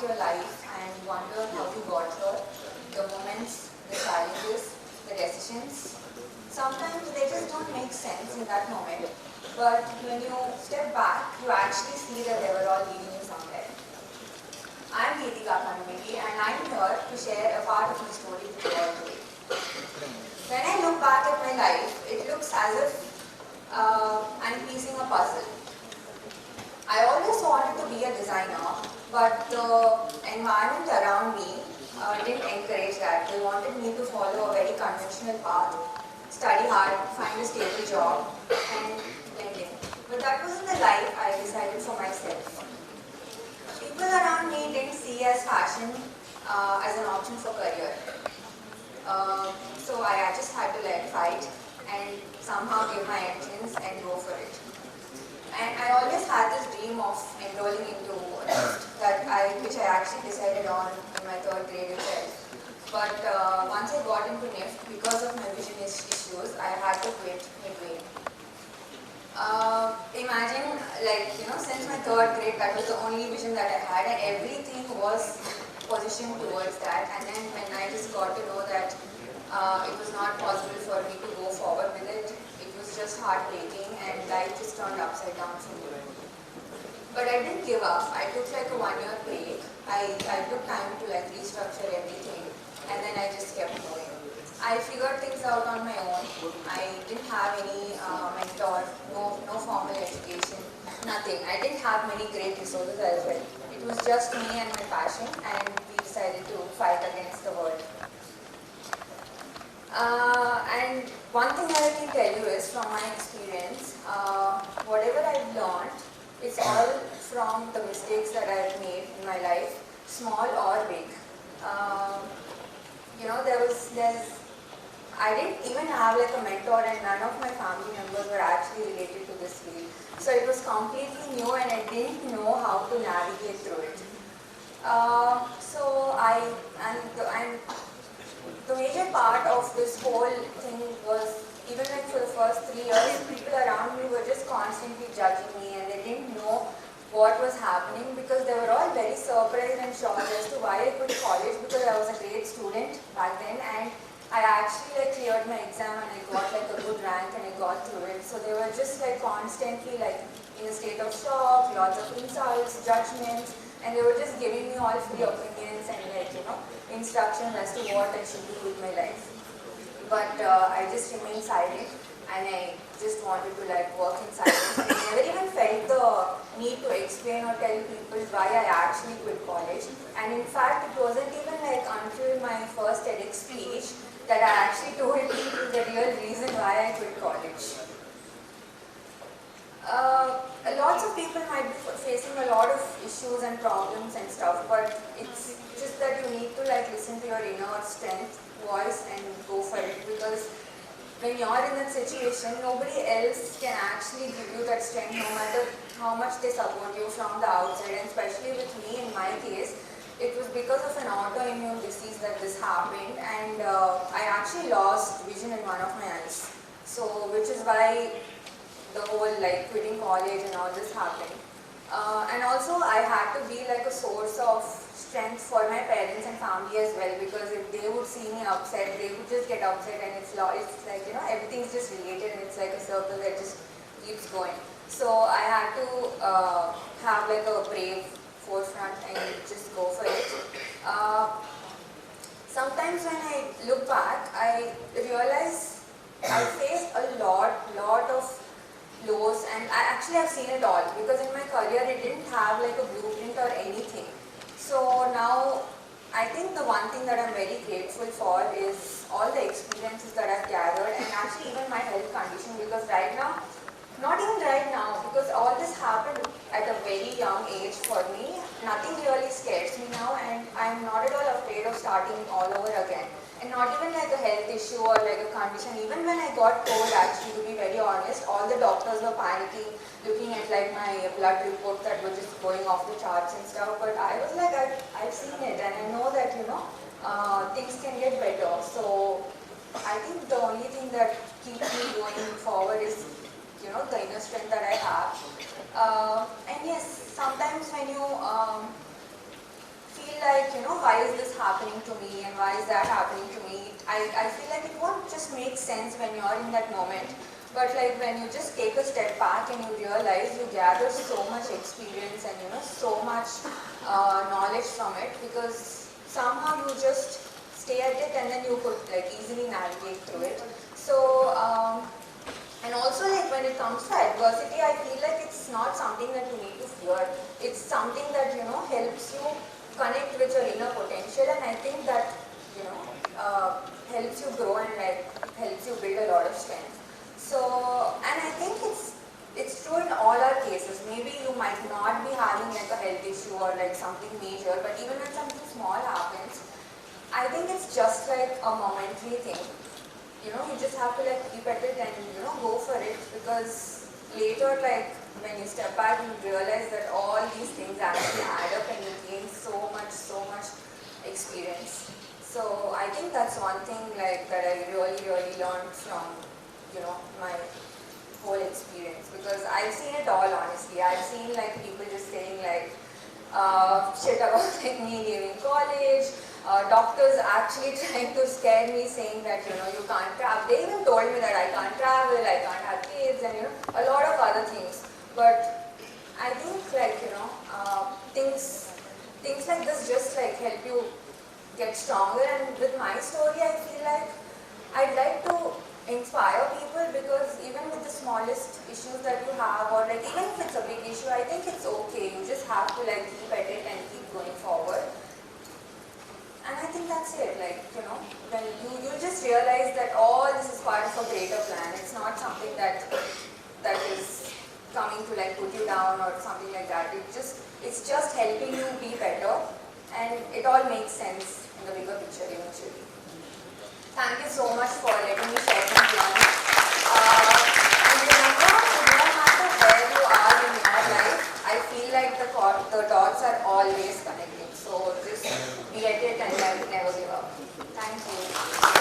your life and wonder how you got here, the moments, the challenges, the decisions. Sometimes they just don't make sense in that moment, but when you step back, you actually see that they were all leading you somewhere. I'm Geethika Kanumilli and I'm here to share a part of my story with you all today. When I look back at my life, it looks as if I'm piecing a puzzle. I always wanted to be a designer, but the environment around me didn't encourage that. They wanted me to follow a very conventional path, study hard, find a stable job, and blend in. But that wasn't the life I decided for myself. People around me didn't see as fashion as an option for career. So I just had to fight and somehow give my entrance and go for it. And I always had this dream of enrolling into which I actually decided on in my 3rd grade itself. But once I got into NIFT, because of my vision issues, I had to quit midway. Imagine, since my 3rd grade, that was the only vision that I had, and everything was positioned towards that. And then when I just got to know that it was not possible for me to go forward with it, it was just heartbreaking, and life just turned upside down for me. But I didn't give up. I took like a 1-year break. I took time to restructure everything, and then I just kept going. I figured things out on my own. I didn't have any mentor, no formal education, nothing. I didn't have many great resources as well. It was just me and my passion, and we decided to fight against the world. And one thing that I can tell you is, from my experience, whatever I've learned, it's all from the mistakes that I've made in my life, small or big. I didn't even have a mentor, and none of my family members were actually related to this field. So it was completely new, and I didn't know how to navigate through it. The major part of this whole thing was, even for the first 3 years, people around me were just constantly judging me, and they didn't know what was happening, because they were all very surprised and shocked as to why I quit college, because I was a great student back then, and I actually cleared my exam and I got a good rank and I got through it. So they were just constantly in a state of shock, lots of insults, judgments, and they were just giving me all free opinions and instructions as to what I should do with my life. But I just remained silent, and I just wanted to work in silence. I never even felt the need to explain or tell people why I actually quit college. And in fact, it wasn't even until my first TEDx speech that I actually told people the real reason why I quit college. Lots of people might be facing a lot of issues and problems and stuff, but it's just that you need to listen to your inner strength, voice, and go for it, because when you're in that situation, nobody else can actually give you that strength, no matter how much they support you from the outside. And especially with me, in my case, it was because of an autoimmune disease that this happened, and I actually lost vision in one of my eyes. So, which is why the whole quitting college and all this happened. And also I had to be a source of strength for my parents and family as well, because if they would see me upset, they would just get upset, and it's everything's just related, and it's a circle that just keeps going. So I had to have a brave forefront and just go for it. Sometimes when I look back, I realize I faced a lot of lows, and I actually have seen it all, because in my career it didn't have a blueprint or anything. So now I think the one thing that I'm very grateful for is all the experiences that I've gathered, and actually even my health condition, because right now, not even right now, because all this happened at a very young age for me, nothing really scares me now, and I'm not at all afraid of starting all over again. And not even a health issue or a condition. Even when I got told, actually, to be very honest, all the doctors were panicking, looking at my blood report that was just going off the charts and stuff. But I was I've seen it, and I know that things can get better. So I think the only thing that keeps me going forward is the inner strength that I have. And yes, sometimes when you feel like, why is this happening to me and why is that happening to me, I feel like it won't just make sense when you're in that moment. But like when you just take a step back and you realize you gather so much experience and so much knowledge from it, because somehow you just stay at it and then you could like easily navigate through it. So and also like when it comes to adversity, I feel like it's not something that you need to fear. It's something that helps you connect with your inner potential, and I think that helps you grow and like helps you build a lot of strength. So, and I think it's true in all our cases. Maybe you might not be having like a health issue or like something major, but even when something small happens, I think it's just like a momentary thing. You just have to like keep at it and go for it, because later like when you step back you realize that all these things actually add up and you gain so much experience. So I think that's one thing like that I really learned from my whole experience, because I've seen it all honestly. I've seen like people just saying like shit about like me leaving college, doctors actually trying to scare me saying that you can't travel. They even told me that I can't travel, I can't have kids, and a lot of other things. But I think like things like this just like help you get stronger. And with my story, I feel like I'd like to inspire people, because even with the smallest issues that you have, or like even if it's a big issue, I think it's okay. You just have to like keep at it and keep going forward. And I think that's it. Like when you just realize that all this is part of a greater plan. It's not something that is coming to like put you down or something like that. It's just helping you be better, and it all makes sense in the bigger picture eventually. Thank you so much for letting me share my journey. And remember, no matter where you are in your life, I feel like the dots are always connecting. So just be at it and never give up. Thank you.